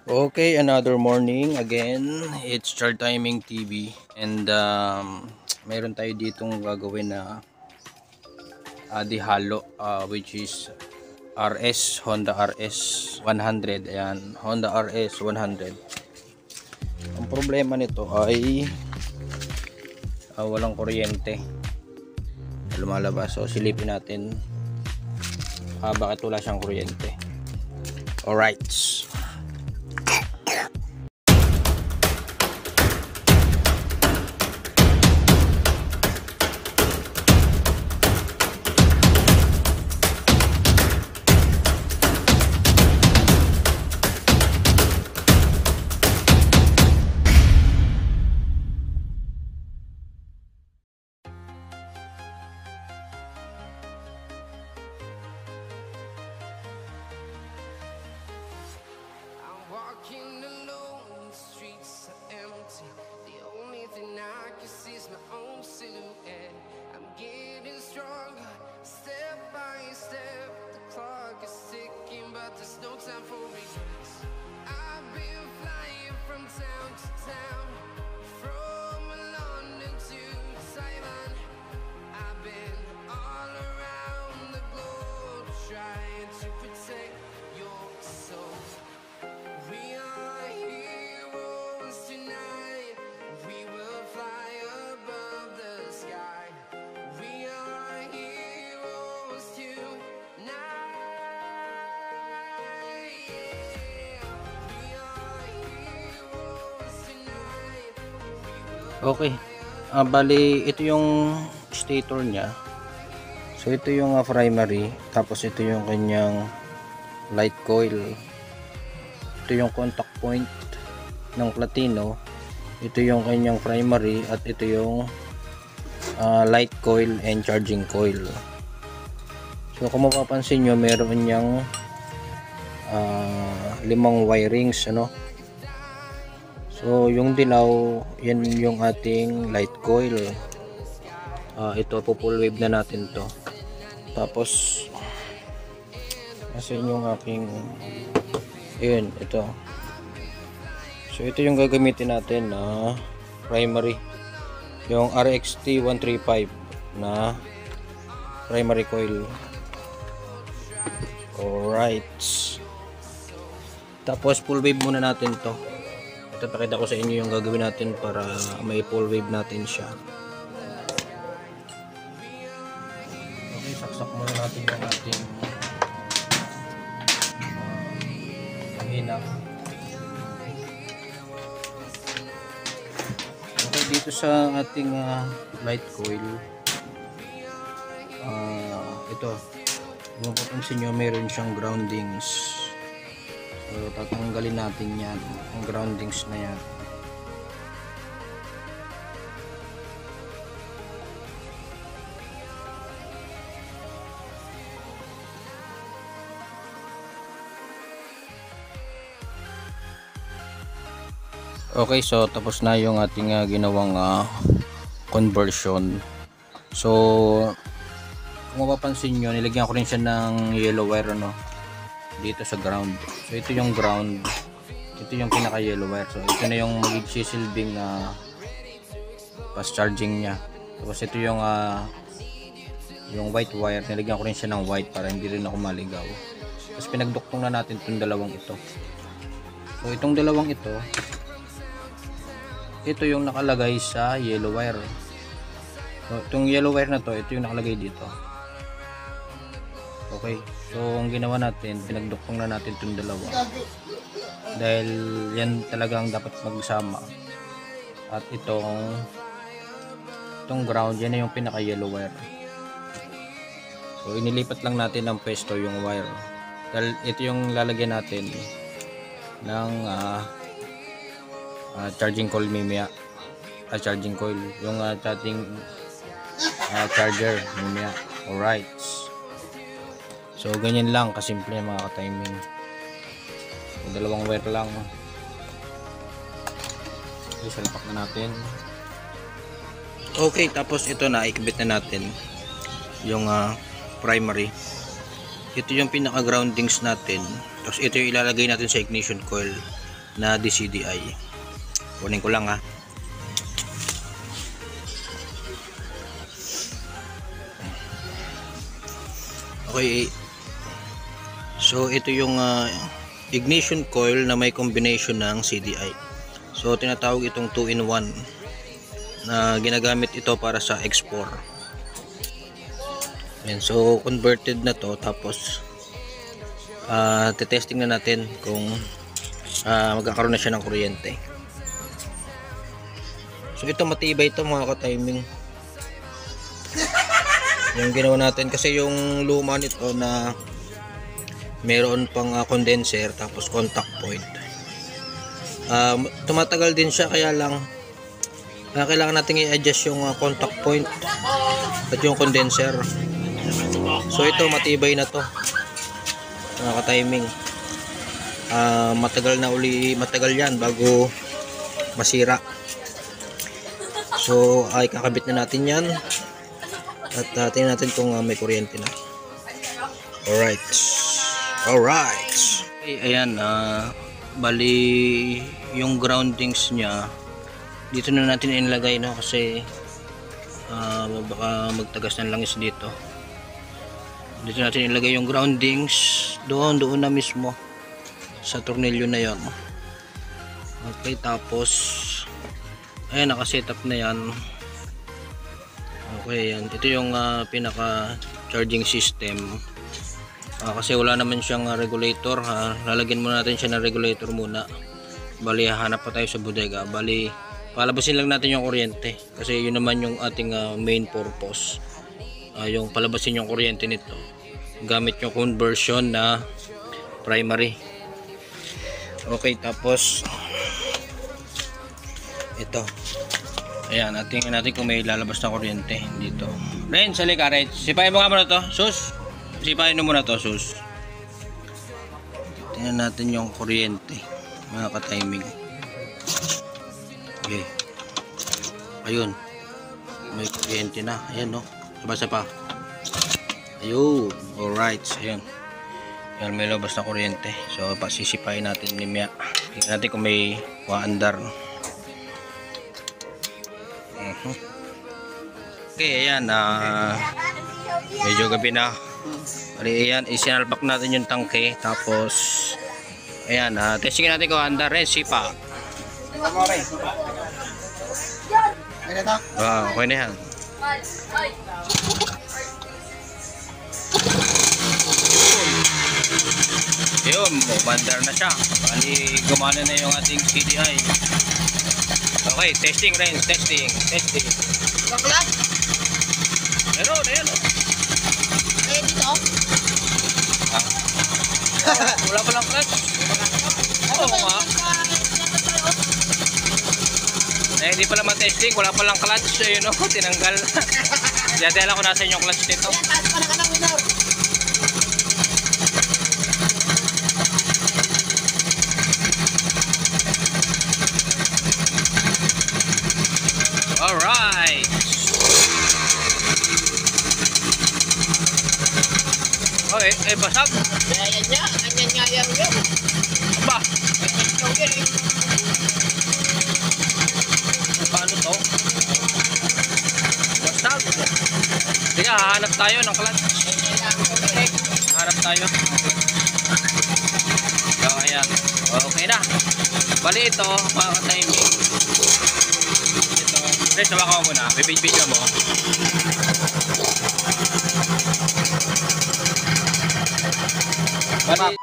Okay, another morning again. It's Char Timing TV and meron tayo ditong gagawin na dihalo which is Honda RS 100. Ayan, Honda RS 100. Ang problema nito ay walang kuryente na lumalabas. So silipin natin bakit wala siyang kuryente. Alright. Walking alone, the streets are empty. The only thing I can see is my own silhouette. I'm getting stronger, step by step. The clock is ticking, but there's no time for regrets. I've been flying from town to town, from London to Taiwan. I've been all around the globe, trying to protect your soul. We are heroes tonight. We will fly above the sky. We are heroes tonight. Yeah. We are heroes tonight. Okay. Bali ito yung stator niya. So ito yung primary, tapos ito yung kanyang light coil. Ito yung contact point ng platino, ito yung kanyang primary, at ito yung light coil and charging coil. So kung mapapansin nyo, meron niyang 5 wirings, ano. So yung dilaw, yan yung ating light coil. Ito po full wave na natin to. Tapos kasi yung aking ito. So ito yung gagamitin natin na primary, yung RXT 135 na primary coil. Alright, tapos full wave muna natin to. Ito, pakita ko sa inyo yung gagawin natin para may full wave natin siya. Okay, saksak muna natin yung ating hina. Okay, dito sa ating light coil, ito, kung mapapansin nyo, meron siyang groundings. So tatanggalin natin yan, ang groundings na yan. Okay, so tapos na yung ating ginawang conversion. So kung mapapansin nyo, nilagyan ko rin siya ng yellow wire, ano, dito sa ground. So ito yung ground, ito yung pinaka yellow wire. So ito na yung magsisilbing fast charging niya. Tapos ito yung white wire, nilagyan ko rin siya ng white para hindi rin ako maligaw. Tapos pinagduktong na natin itong dalawang ito. So itong dalawang ito yung nakalagay sa yellow wire. So itong yellow wire na to, ito yung nakalagay dito. Okay, so ang ginawa natin, pinagduktong na natin itong dalawa dahil yan talagang dapat magsama. At itong ground, yan na yung pinaka yellow wire. So inilipat lang natin ng pwesto yung wire dahil ito yung lalagyan natin ng charging coil mamaya. Charging coil, yung ating charger mamaya. Alright, so ganyan lang kasimple mga ka-timing. So, dalawang wire lang. Okay, salpak na natin. Okay, tapos ito na, ikabit na natin yung primary. Ito yung pinaka groundings natin, tapos ito yung ilalagay natin sa ignition coil. na DCDI. Kunin ko lang ha. Okay. So ito yung ignition coil na may combination ng CDI. So tinatawag itong 2-in-1 na ginagamit ito para sa X4. Yan, so converted na to, tapos testing na natin kung magkakaroon na siya ng kuryente. So ito matibay ito mga ka-timing. Yung ginawa natin kasi yung luma nito na meron pang condenser tapos contact point. Tumatagal din siya, kaya lang kailangan natin i-adjust yung contact point at yung condenser. So ito matibay na to mga ka-timing. Matagal yan bago masira. So ay kakabit na natin yan at tingnan natin kung may kuryente na. Alright. Okay, ayan, bali yung groundings niya dito na natin inilagay, no, kasi baka magtagas ng langis dito. Dito natin ilagay yung groundings doon na mismo sa tornilyo na yon. Okay, tapos ayan, naka-setup na yan. Okay, yan. Ito yung pinaka charging system. Kasi wala naman siyang regulator, lalagyan muna natin siya ng regulator muna. Bali hanap pa tayo sa bodega. Bali palabasin lang natin yung kuryente kasi yun naman yung ating main purpose. Yung palabasin yung kuryente nito gamit yung conversion na primary. Okay, tapos ito, ayan, tingnan natin kung may lalabas na kuryente dito. Ren, sali ka, Ren, sipain mo nga muna to, sus. Sipain mo muna to, sus. Tingnan natin yung kuryente mga ka-timing. Okay, ayun, may kuryente na. Ayan, no, sapa-sapa. Ayun, alright, ayun. Ayan, may labas na kuryente. So pasisipain natin ni Mia. Tingnan natin kung may waandar. Okay, ayan, medyo gabi na. Ayan, isinalpak natin yung tangke. Tapos ayan, testing natin kung andar rin, sipa. Okay na yan. Yun, bandar na siya. Bali, gumana na yung ating CDI. Okay, testing rin, testing. Baklat? Meron, ayan o. Dito? Wala pa lang clutch. Oo nga. Hindi pala matesting, wala pa lang clutch. Ayun o, tinanggal. Diyadala ko nasa yung clutch dito. Taas pa na ka ng minor. Alright. Okay, basag. Ganyan nga yan yun. Aba, Ikaw yun eh. paano to? Basag. Sige, hahanap tayo ng clutch. Hahanap tayo. So, ayan. Okay na. Bali ito, mga ka-timing. Ito. Pre, sabak ako muna. Bibig-video mo. Bali,